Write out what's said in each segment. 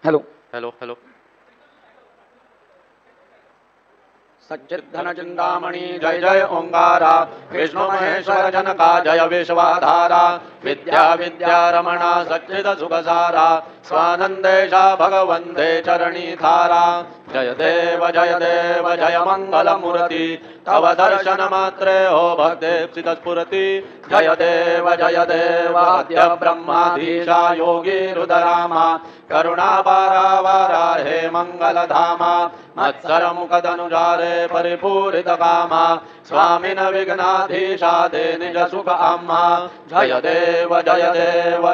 Hello hello hello सच्चिद्धन Chintamani जय जय ओंकारा विष्णु महेश्वर जनका जय विश्वाधारा विद्या विद्या रमणा सच्चिद सुखसारा स्वानंदेशा भगवंते चरणी धारा जय देव जय मंगल मूर्ति तव दर्शन मात्रे हो भक्ति स्फुरति जय देव आद्य ब्रह्माधीशा योगी रुद्रामा करुणापारा हे मंगल धामा मत्सर मुखदनुजारे परिपूरित कामा स्वामिन विघ्नाधीशा दे निज सुख आम्हा जय देव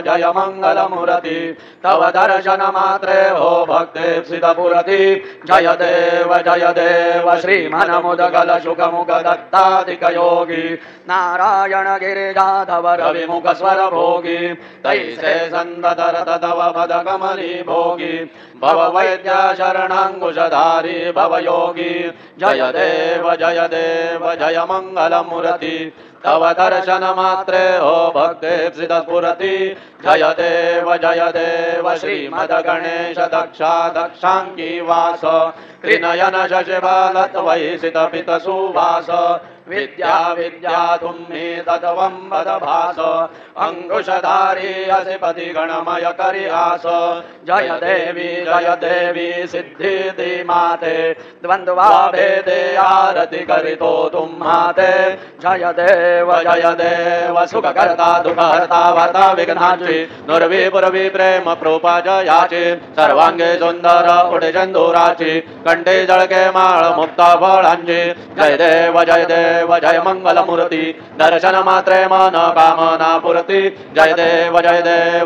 जय मंगल मूर्ति तव दर्शन मात्रे हो भक्ति सिद्धपुरति जय देव श्रीमन मुदगल सुख मुख दत्ताधिक योगी नारायण गिरिजाधव रवि मुख स्वर भोगी तैसे संदतर तव पद कमली भोगी भव वैद्य शरणांकुशधारी भव योगी जय देव जय मंगल मूर्ति तव दर्शन मात्रे हो भक्ति सिद्धपुरति जय देव श्रीमद गणेश दक्षांगी वास त्रिनयन शशिबालत वैसित पित सुवास विद्या विद्या तुम्ही तत्वं वद भास अंकुशधारी असिपति गणमय करिहास जय देवी सिद्धि माते द्वंद्वा भेदे आरति करितो तुम्हाते जय देव सुख करता दुख हरता वार्ता विघ्नाची नुर्विपुरवी प्रेम प्रोपा जयाची सर्वांगे सुंदर उडे चंदुराची कंठे जळके माळ मुक्ता फळांची जय देव जय मंगल मूर्ति दर्शन मात्रे मन कामना पूर्ति जय देव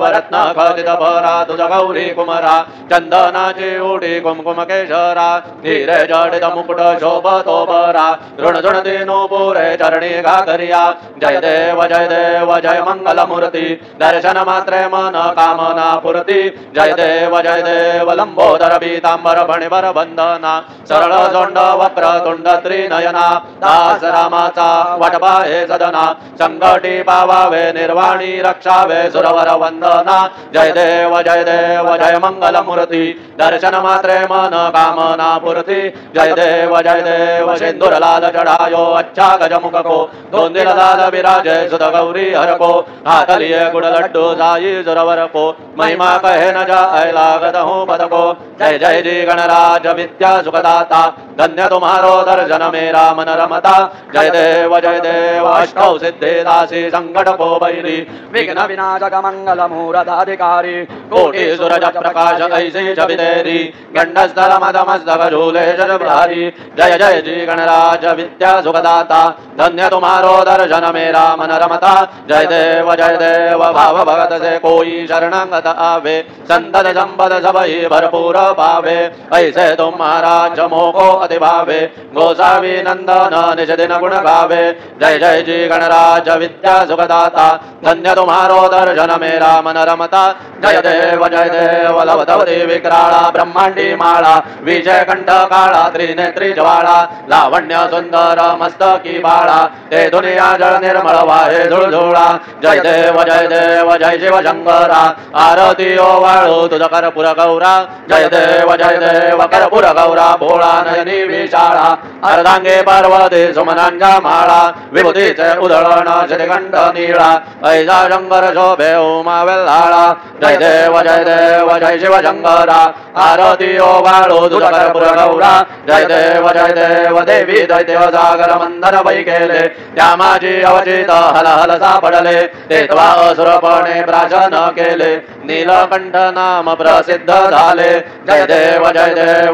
रत्न खचित भरा तुझ गौरी कुमरा चंदनाची उडी कुमकुम केशरा हिरे जडित मुकुट शोभतो बरा ऋण झुण दिनो पुरे चरणी घागरिया जय देव जय मंगल मूर्ति दर्शन मात्रे मन कामना पूर्ति जय देव लंबोदर पीतांबर फणिवर बंधना सरळ जोंड वक्र तुंड त्रिनयना दास रामाचा वटपा हे सदना संकटी पावावे निर्वाणी रक्षावे सुरवर वंदना जय देव जय मंगल मूर्ति दर्शन मात्रे मन कामना पूर्ति जय देव सिंदूर लाल चढ़ायो अच्छा गज मुख को दोंदिल लाल विराजे सुध गौरी हर को हाथ लिए गुड़ लड्डू साई सुरवर को महिमा कहे न जाए लागत हूँ पद को जय जी गणराज विद्या सुखदाता धन्य तुम्हारो दर्शन मेरा मन रमता जय देव अष्टौ सिद्धि दासी संकट को बैरी विघ्न विनाशक मंगल मूर्धाधिकारी कोटि सूरज प्रकाश ऐसी छवितेरी गंडस्थल मदमस्तक झूले जलधारी जय जी गणराज विद्या सुखदाता धन्य तुम्हारो दर्शन मेरा मन रमता जय देव भाव भगत से कोई शरणागत आवे संतत संपद सबही भरपूर पावे ऐसे तुम्हारा जमो को अति भावे गोसावी नंदन निज दिन गुण गावे जय जी गणराज विद्या सुखदाता धन्य तुम्हारो दर्शन मेरा मन रमता जय देव लवधवती विक्राळा ब्रह्मांडी माळा विजय कंठ काळा त्रिनेत्री ज्वाळा लावण्य सुंदर मस्तकी बाळा ते दुनिया जळ निर्मळ वाहे झुळझुळा जय देव जय शिव शंकरा आरती ओवाळू तुझ कर्पूर गौरा जय देव कर्पूर गौरा भोळा नयनी विशाळा अर्धांगे पार्वती सुमनांच्या माळा विभूतीचे उधळण श्रीकंठ नीळा ऐसा शंकर शोभे उमा वेल्हाळा जय देव जय शिव शंकरा आरती ओवाळू तुझ कर्पूर गौरा जय देव देवी दैत्य सागर मंदर वै केले त्या माझी अवचित हल हल सापडले ते त्वा असुरपणे प्राशन केले नीलकंठ नाम प्रसिद्ध झाले जय देव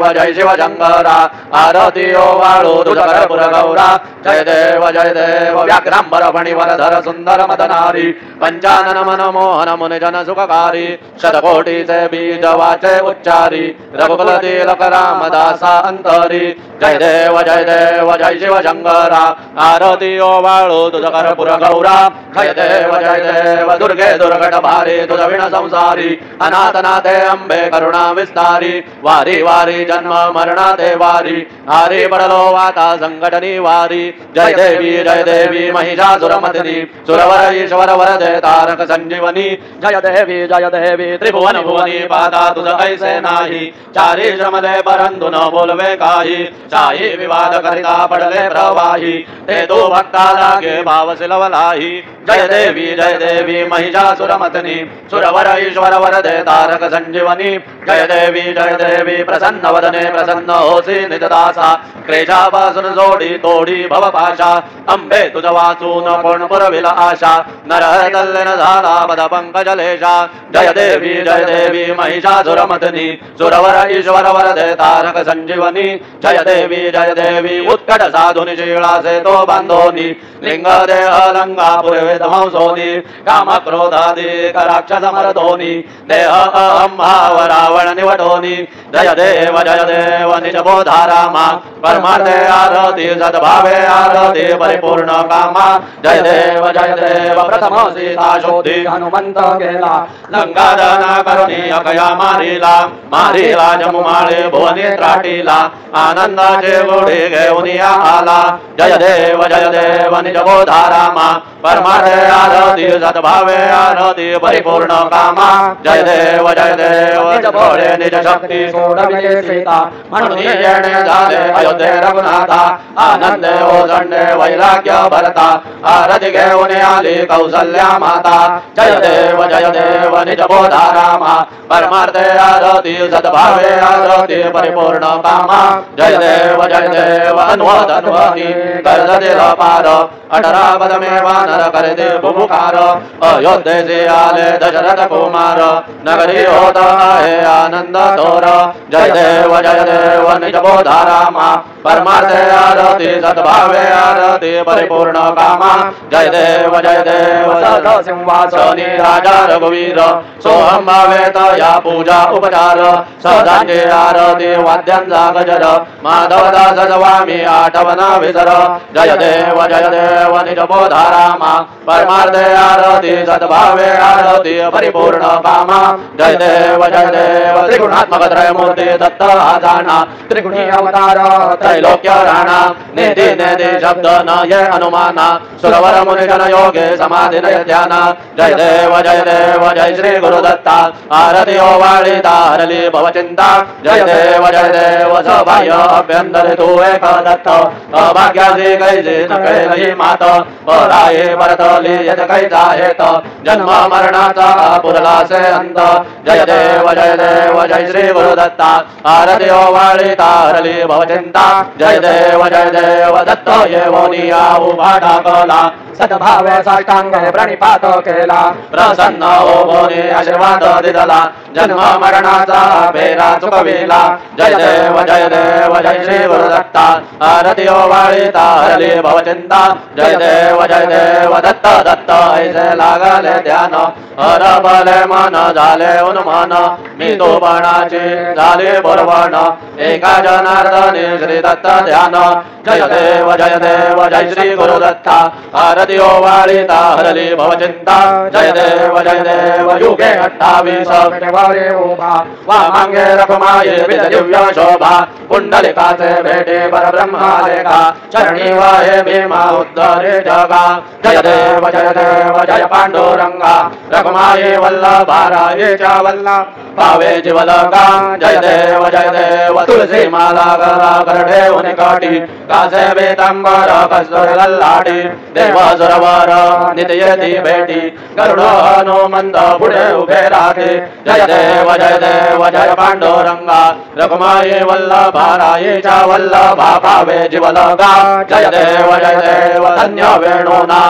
जय शिव शंकरा आरती ओवाळू तुझ कर्पूर गौरा जय देव व्याघ्रांबर फणिवरधर सुंदर मदनारी पंचानन मन मोहन मुनि जन सुखकारी शतकोटीचे बीज वाचे उच्चारी रघुकुल तिलक रामदासा अंतरी जय देव जय शिव शंकरा आरती ओवाळू तुझ कर्पूर गौरा जय देव दुर्गे दुर्घट भारी तुझ विण संसार वारी अनाथनाथे अंबे करुणा विस्तारी वारी वारी जन्म मरणाते वारी हारी पडलो वाता संकटनी वारी जय देवी महिषासुरमर्दिनी सुरवर ईश्वर वरदे तारक संजीवनी जय देवी त्रिभुवन भुवनी पाता तुझ ऐसे नाही चारी श्रमले परंतु न बोलवे काही शाही विवाद करिता पडले प्रवाही ते तो भक्ता लागे भाव सिलवलाही जय देवी महिषासुरमर्दिनी सुरवर ईश्वर वरदे तारक संजीवनी जय देवी प्रसन्न वदने प्रसन्न होसी निजदासा क्लेशापासून जोडी तोडी भवपाशा अंबे तुझ वाचून कोण पुरविल आशा नरह तल्लीन झाला पद पंकजलेशा जय देवी महिषासुरमर्दिनी सुरवर ईश्वर वरदे तारक संजीवनी जय देवी उत्कट साधुनी शीळासे तो बांधोनी लिंग देह लंगा पुरवे धमसोनी काम क्रोधादी कराक्षस मरदोनी देह अहम भाव रावण निवडोनी जय देव निज बोधारामा परमार्थे आरती सद्भावे आरती परिपूर्ण कामा जय देव प्रथम सीता शोधी हनुमंत गेला लंकादना करुणी अकया मारिला जमुमाळे भुवनी त्राटीला आनंदाचे गोडे घेऊन आला जय देव निज बोधारामा परमार्थे आरती सद्भावे आरती परिपूर्ण कामा जय देव निज भोळे निज शक्ती सोडविले सीता म्हणून येणे झाले अयोध्ये रघुनाथा आनंदे ओसंडे वैराग्य भरता आरती घेऊन आली कौसल्या माता जय देव निज बोधारामा परमार्थे आरती सद्भावे आरती परिपूर्ण कामा जय देव अन्वधन्वनी कर्जदिल पार 18 पदमे वानर करते बुभुकार अयोध्येचे आले दशरथ कुमार नगरी होत आहे आनंद तोर जय देव निज बोधारामा परमार्थे आरती सद्भावे आरती परिपूर्ण कामा जय देव सिंहासनी राजा रघुवीर सोहम भावेत या पूजा उपचार सदांची आरती वाद्यांचा गजर माधवदास स्वामी आठवना विसर जय देव निज बोधारामा परमार्थे आरती सद्भावे आरती परिपूर्ण कामा जय देव त्रिगुणात्मक त्रयमूर्ती दत्त आजाना त्रिगुणी अवतार त्रैलोक्य राणा निधि निधि शब्द न ये अनुमाना सुरवर मुनिजन योगे समाधि नय ध्याना जय देव जय श्री गुरुदत्ता आरती ओवाळीता हरली भवचिंता जय देव सौभाग्य अभ्यंतर तू एक दत्त अभाग्यासी कैसे न कैलही मात पराये परतली यत कैचा हेत जन्म मरणाचा पुरलासे अंत जय देव जय श्री गुरुदत्ता आरती ओवाळीता हरली भवचिंता जय देव दत्त ये मोनिया उभा टाकला सद्भावे साष्टांग प्रणिपात केला प्रसन्न हो मोनी आशीर्वाद दिला जन्म मरणाचा फेरा चुकविला जय देव जय श्री गुरुदत्ता आरती ओवाळीता हरली भवचिंता जय देव दत्त ऐसे लागले ध्यान हरपले मन झाले उन्मन मी तोपणाची झाली बोरवण एका जनार्दनी श्री दत्त ध्यान जय देव जय श्री गुरुदत्ता आरती ओवाळीता हरली भवचिंता जय देव युगे 28 उभा वामांगे रखमाये विद दिव्य शोभा कुंडलिकाचे भेटे परब्रह्मा लेखा चरणी वाहे भीमा उद्धरे जगा जय देव जय पांडुरंगा रखमाये वल्लभा रायेच्या वल्लभ पावे जीवलगा जय देव तुलसी माला गला करडे उनि काटी कासे बेतांबर कस्तुर लल्लाटी देव सुरवर नित्ययती भेटी गरुड हनुमंत पुढे उभे राखे जय देव जय पांडुरंगा रखमाये वल्लभा रायेच्या वल्लभा पावे जीवलगा जय देव धन्य वेणुना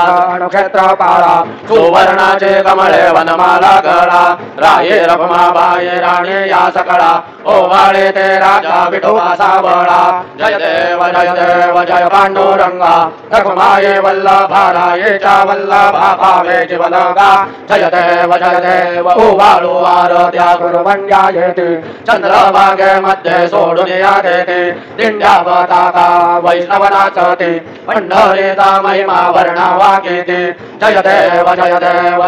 क्षेत्र पाळा सुवर्णाचे कमळे वनमाला गळा राये रखमाबाई राणे या सकळा ओवाळे ते राजा विठोबा सावळा जय देव जय पांडुरंगा रखमाये वल्लभा भाराये च वल्लभा भावे जीवलोका जय देव उवाळू आरत्या कुर्वण्यायेति चंद्रभागे मध्ये सोडून यादेति दिंड्या पताका वैष्णवनाचति पंढरीचा महिमा वर्णावाकेति जय देव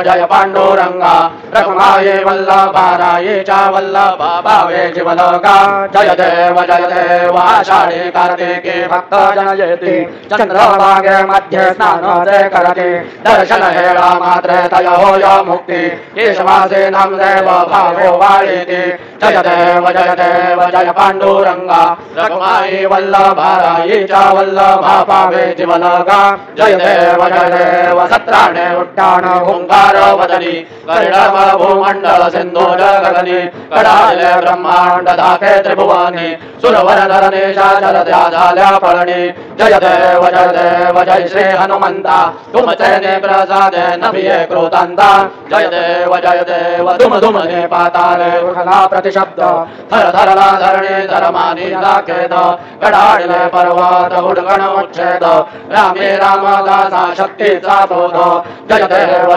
जय पांडुरंगा रखमाये वल्लभाराये च वल्लभा भावे जीवलोका जय देव आषाढी कार्तिके भक्त जनयति चंद्रभागे मध्ये स्नान जे करति दर्शन हेळा मात्रे तय होय मुक्ति केशवासे नाम देव भावो वाळेति जय देव जय पांडुरंगा रखमाई वल्लभाराये च वल्लभा भावे जीवलोका जय देव सत्राणे उट्टाण ओंकार वदनी कर्णम भूमंडल सिंधु जगगनी कडाले ब्रह्मांड दाते त्रिभुवनी सुरवर धरणेशा जलद्या झाल्या फळणी जय देव जय श्री हनुमंता तुमचे प्रसादे नभिये क्रोतांता जय देव धुम धुमने पाताले उठला प्रतिशब्द थर थरला धरणी धर्मानी दाखेद कडाळले पर्वत उडगण उच्छेद रामे रामदासा शक्तीचा बोध जय देव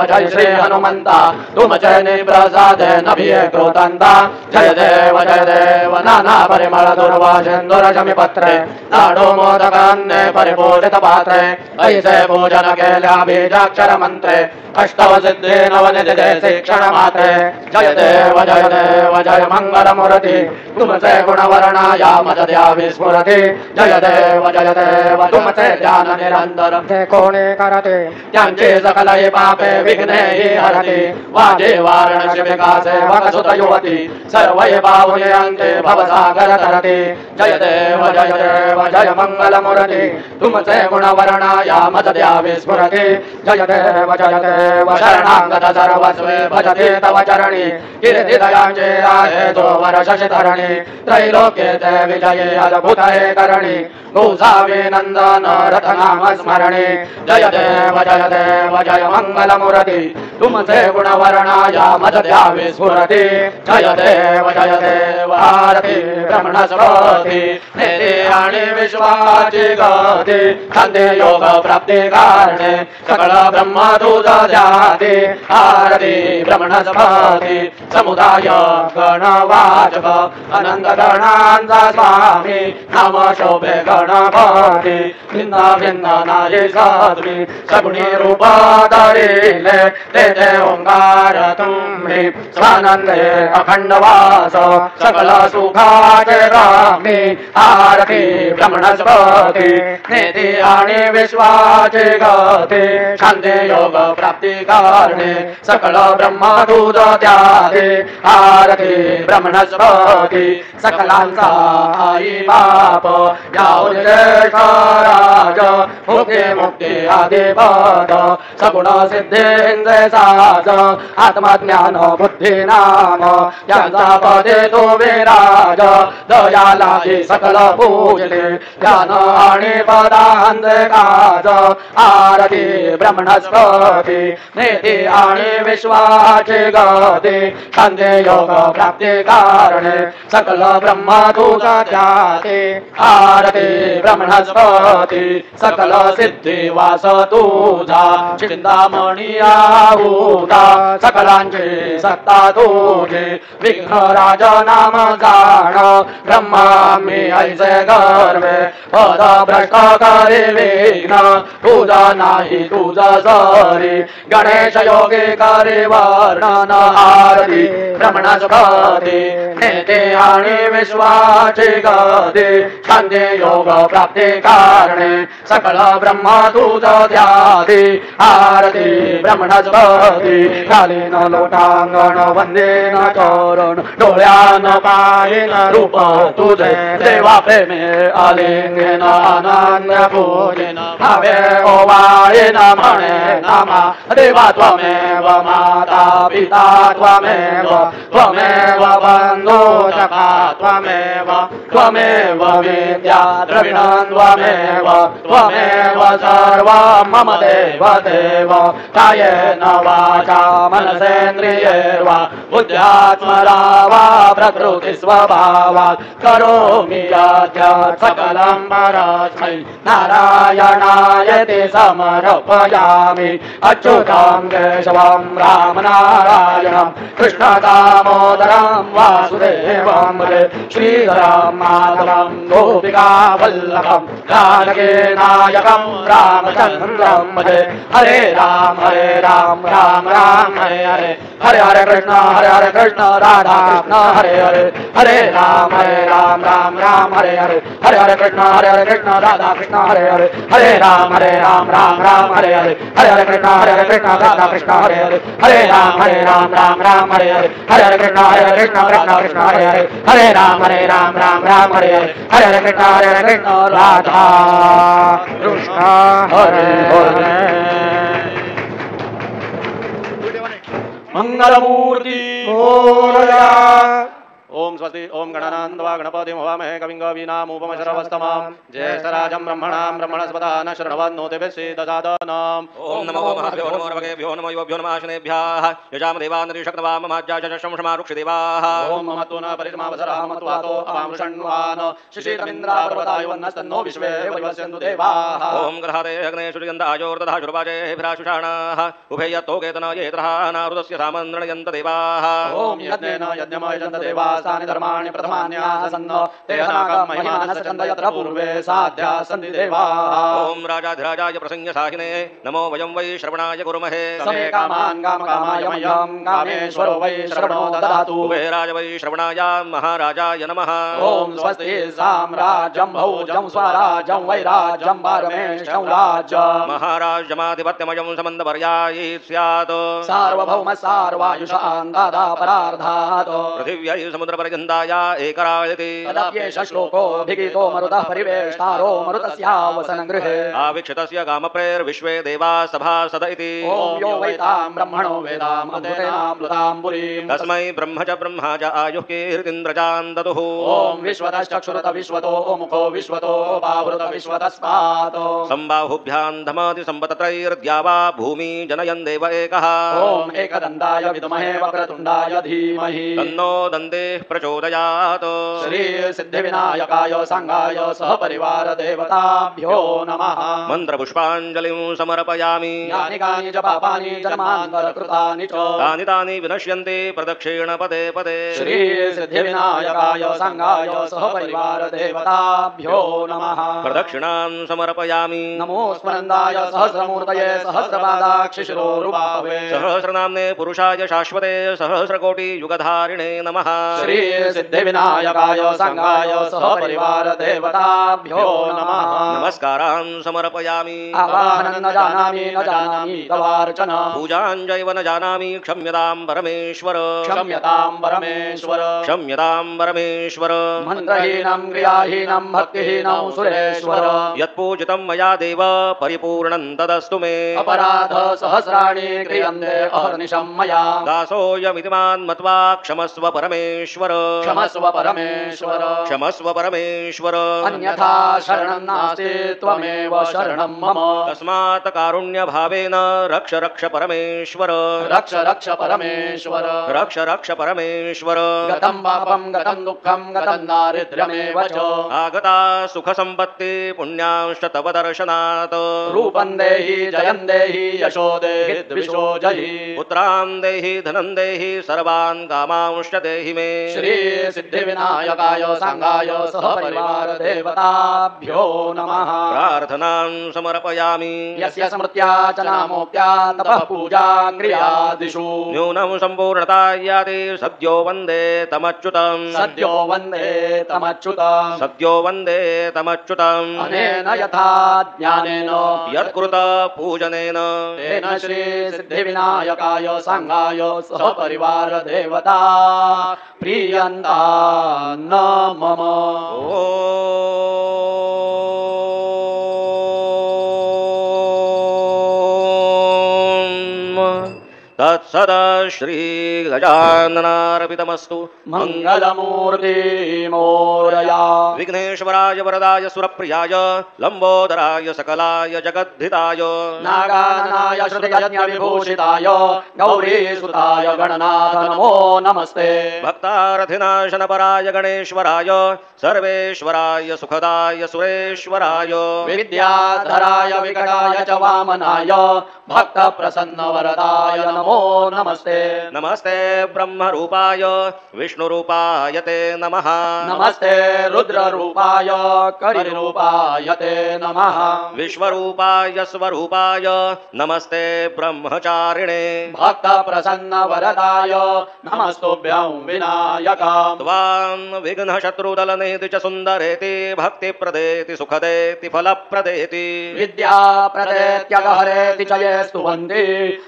जय श्री हनुमंता तुमचे प्रसादे नभिये क्रोतांता जय देव नाना परिमळ दुर्वासेंदुर शमीपत्रे नाडो मोदकान्ने परिपूरित पात्रे ऐसे पूजन केल्या बीजाक्षर मंत्रे अष्टव सिद्धे नवनिधे शिक्षण मात्रे जय देव जय मंगल मूर्ती तुमचे गुणवर्णाया मदद्या विस्फुरती जय देव तुमचे ध्यान निरंतर ते कोणे करते त्यांचे सकलही पापे विघ्ने हरते वाजे वाराणसी विकासे वकसुत युवती सर्वै पावने अंते भवसागर तरते जय देव जय मंगल मूर्ती तुमचे गुणवर्णाया मदद्या विस्फुरती जय देव शरणागत सर्वस्वे भजते तव चरणी कीर्ति दयांचे आहे जो वर्ष धरणी त्रैलोक्ये ते विजये अद्भुत करणी गोसावी नंदन रथनाम स्मरणे जय देव जय मंगल मूर्ती तुमचे गुणवर्णाया मदद्या विस्फुरती जय देव आरती ब्रह्मणस्पती नेते आणि विश्वाची गती खांदे योग प्राप्ती कारणे सकळ ब्रह्म दूत जाती आरती ब्रह्मणस्पती समुदाय गण वाजव अनंत गणांचा स्वामी नाम शोभे गणपती भिन्न भिन्न नाये साध्वी सगुणी रूप धरिले तेथे ओंकार तुम्ही स्वानंदे अखंड वास सकल सुखाचे रामी आरती ब्रह्मणस्पती नेती आणि विश्वाची गती शांती योग प्राप्ती कारणे सकल ब्रह्मदूत त्याते आरती ब्रह्मणस्पती सकलांचा आई बाप याऊन राज मुक्ती आदिपद सगुण सिद्धेंद्र साज आत्मज्ञान बुद्धी नाम यांचा पदे तो विराज दयाला सकल पूजले ज्ञान आणि पदांत काज आरती ब्रह्मणस्पती नेती आणि विश्वाची गती शांती योग प्राप्ती कारणे सकल ब्रह्मदूत त्याते आरती ब्रह्मणस्पती सकल सिद्धी वास तुझा चिंतामणी आहुता सकलांची सत्ता तुझी विघ्न राज नाम जाण ब्रह्मा मी ऐसे गर्वे पद भ्रष्ट करी विघ्न तुझा नाही तुझा सरी गणेश योगी करी वर्णन आरती ब्रह्मणस्पती नेते आणि विश्वाची गती शांती योग प्राप्ती कारणे सकल ब्रह्मदूत ध्याती आरती ब्रह्मणस्पती खाली न लोटांगण वंदे न चरण डोळ्यान पाहिन रूप तुझे देवा प्रेमे आलिंगन अनन्य पूजेन भावे ओवाळीन म्हणे नामा देवा त्वमेव माता पिता त्वमेव त्वमेव बंधू सखा त्वमेव त्वमेव वेद्या द्रविणं त्वमेव सर्वं मम देव देव कायेन वाचा मनसेन्द्रियैर्वा बुद्ध्यात्मना वा प्रकृतिस्वभावात् करोमि यद्यत् सकलं परस्मै नारायणायति समर्पयामि अच्युतं केशवं रामनारायणं कृष्णदामोदरं वासुदेवं श्रीधरं माधवं गोपिकावल्लभं जानकीनायकं रामचन्द्रं भजे हरे राम राम राम हरे हरे हरे हरे कृष्ण राधा कृष्ण हरे हरे हरे राम राम राम हरे हरे हरे हरे कृष्ण राधा कृष्ण हरे हरे हरे राम राम हरे हरे हरे हरे कृष्ण राधा कृष्ण हरे हरे हरे राम राम हरे हरे हरे हरे कृष्ण राधा कृष्ण हरे हरे हरे राम राम हरे हरे हरे हरे कृष्ण राधा कृष्ण हरे हरे मंगलमूर्ति मोरया ओम स्वस्ति ओम गणानान्वा गणपतिं हवामहे कविं कवीनामुपमश्रवस्तमां ज्येष्ठराजं ब्रह्मणां ब्रह्मणस्पदा न शृण्वन्नो दिव्यसिद्धसादनाम् ओम नमो महाभ्यो नमो रवगेभ्यो नमो युवभ्यो नमः आशनेभ्यः यजाम देवानरिषक्तवाममाज्याशंषमारुक्षिदेवाः ओम ममत्तो न परिसमावसरः मत्वातो अवामृषण्वान् शिशिरमिन्द्रापर्वतायुवन्नस्तन्नो विश्वे वैवस्यन्तु देवाः ओम ग्रहादे अग्ने सूर्यगन्धायोर्दधा शुर्वाजेभिराशुषाणाः उभयतो केतन येत्रः नारुदस्य सामन्त्रणयन्त देवाः ओम यज्ञेन यज्ञमयजन्त देवाः तानि धर्माणि प्रथमान्यासन्न तेनाकं महिमानश्चन्द यत्र पूर्वे साध्या सन्ति देवाः ओम राजाधिराजाय प्रसंज्ञसाहिने नमो वयं वै श्रवणाय कुर्महे समे कामान् कामकामाय मह्यं कामेश्वरो वै श्रवणो ददातु कुबेराय वै श्रवणाय महाराजाय नमः ओम स्वस्ति साम्राज्यं भौजं स्वराज्यं वैराज्यं पारमेष्ठं राज्यं महाराज्यमाधिपत्यमयं समन्दपर्यायी स्यात् सार्वभौम सार्वायुषान् दादा परार्धात् पृथिव्यै समुद्रपर्यन्ताय एकरायति तदप्येष श्लोकोऽभिगीतो मरुतः परिवेष्टारो मरुतस्यावसनं गृहे आवीक्षितस्य कामप्रेर्विश्वे देवा सभासद इति ओम यो वैतां ब्रह्मणो वेदां अमृतां पुरीं तस्मै ब्रह्म च ब्रह्मा च आयुः कीर्तिन्द्रजां ददुः ओम विश्वतश्चक्षुरुत विश्वतो मुखो विश्वतो बाहुरुत विश्वतस्मात् सम्बाहुभ्यां धमाति सम्पतत्रैर्द्यावा भूमि जनयन् देव एकः ओम एकदन्ताय विद्महे वक्रतुण्डाय धीमहि तन्नो दन्तेः प्रचोदयात् श्री सिद्धिविनायकाय सांगाय सहपरिवार देवताभ्यो नमः मन्त्रपुष्पाञ्जलिं समर्पयामि यानि कानि च पापानि जन्मान्तरकृतानि च तानि तानि विनश्यन्ति प्रदक्षिण पदे पदे श्री सिद्धिविनायकाय सांगाय सहपरिवार देवताभ्यो नमः प्रदक्षिणां समर्पयामि नमो स्मरन्दाय सहस्रमूर्तये सहस्रपादाक्षिशिरोरुबाहवे सहस्रनाम्ने पुरुषाय शाश्वते सहस्रकोटि युगधारिणे नमः श्री सिद्धिविनायकाय सांगाय सहपरिवार देवताभ्यो नमः नमस्कारान् समर्पयामि आवाहनं न जानामि तवार्चन पूजाञ्जैव न जानामि क्षम्यतां परमेश्वर क्षम्यतां परमेश्वर क्षम्यतां परमेश्वर मन्त्रहीनं क्रियाहीनं भक्तिहीनं सुरेश्वर यत्पूजितं मया देव परिपूर्णं तदस्तु मे अपराध सहस्राणि क्रियन्ते अहर्निशं मया दासोऽयमिति मां मत्वा क्षमस्व परमेश्वर क्षमस्व परमेश्वर क्षमस्व परमेश्वर अन्यथा शरणं नास्ति त्वमेव शरणं मम तस्मात् कारुण्यभावेन रक्ष रक्ष परमेश्वर रक्ष रक्ष परमेश्वर रक्ष रक्ष परमेश्वर गतं पापं गतं दुःखं गतं दारिद्र्यमेव च आगता सुखसम्पत्ति पुण्यांश्च तव दर्शनात् रूपं देहि जयं देहि यशो देहि द्विषो जहि पुत्रां देहि धनं देहि सर्वान् कामांश्च देहि मे श्री सिद्धिविनायकाय सांगाय सहपरिवार देवताभ्यो नमः प्रार्थनां समर्पयामि यस्य स्मृत्या च नामोक्त्या तपः पूजा क्रियादिषु न्यूनं सम्पूर्णता याति सद्यो वन्दे तमच्युतं सद्यो वन्दे तमच्युतं सद्यो वन्दे तमच्युतं अनेन यथा ज्ञानेन यत्कृत पूजनेन तेन श्री सिद्धिविनायकाय सांगाय सहपरिवार देवता प्रियन्ता न मम तत्सद श्री गजाननार्पितमस्तु। मंगलमूर्ति मोरया। विघ्नेश्वराय वरदाय सुरप्रियाय लंबोदराय सकलाय जगद्धिताय नागाननाय श्रुतियज्ञविभूषिताय गौरीसुताय गणनाथ नमो नमस्ते। भक्तारथिनाशनपराय गणेश्वराय सर्वेश्वराय सुखदाय सुरेश्वराय विद्याधराय विकटाय च वामनाय भक्त प्रसन्न वरदाय नमो नमस्ते। नमस्ते ब्रह्मरूपाय विष्णुरूपाय ते नमः। नमस्ते रुद्ररूपाय करिरूपाय ते नमः। विश्वरूपाय स्वरूपाय नमस्ते ब्रह्मचारिणे भक्त प्रसन्न वरदाय नमस्तुभ्यं विनायक। त्वां विघ्न शत्रुदलनेति च सुन्दरेति भक्ति प्रदेति सुखदेति फलप्रदेति विद्या प्रदेत्यगहरेति च ये स्तुवन्ति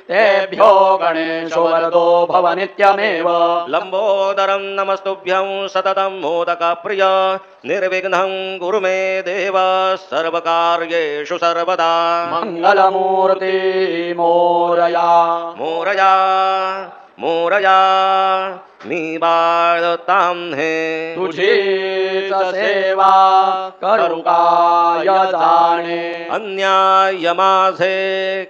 तेभ्यो गणेशो वरदो भव नित्यमेव। लंबोदरं नमस्तुभ्यं सततं मोदकप्रिय निर्विघ्नं कुरु मे देव सर्वकार्येषु सर्वदा। मंगलमूर्ति मोरया। मोरया मोरया निबाळतां हे तुझीच सेवा करू काय जाणे। अन्याय माझे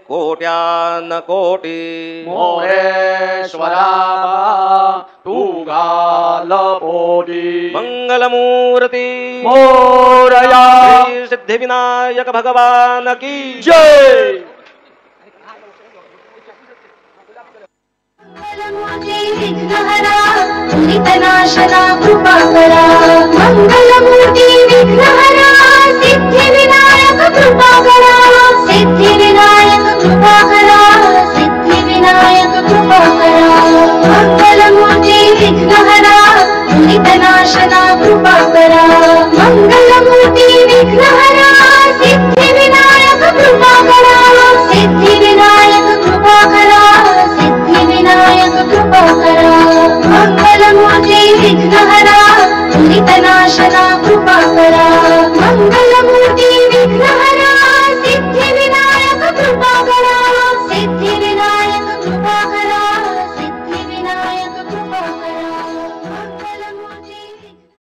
कोट्यान कोटी मोरेश्वरा तू घाल पोटी। मंगलमूर्ती मोरया। श्री सिद्धिविनायक भगवान की जय। मंगलमूर्ती विघ्नहरा दुरितनाशना कृपाकरा। मंगलमूर्ती विघ्नहरा सिद्धिविनायक कृपा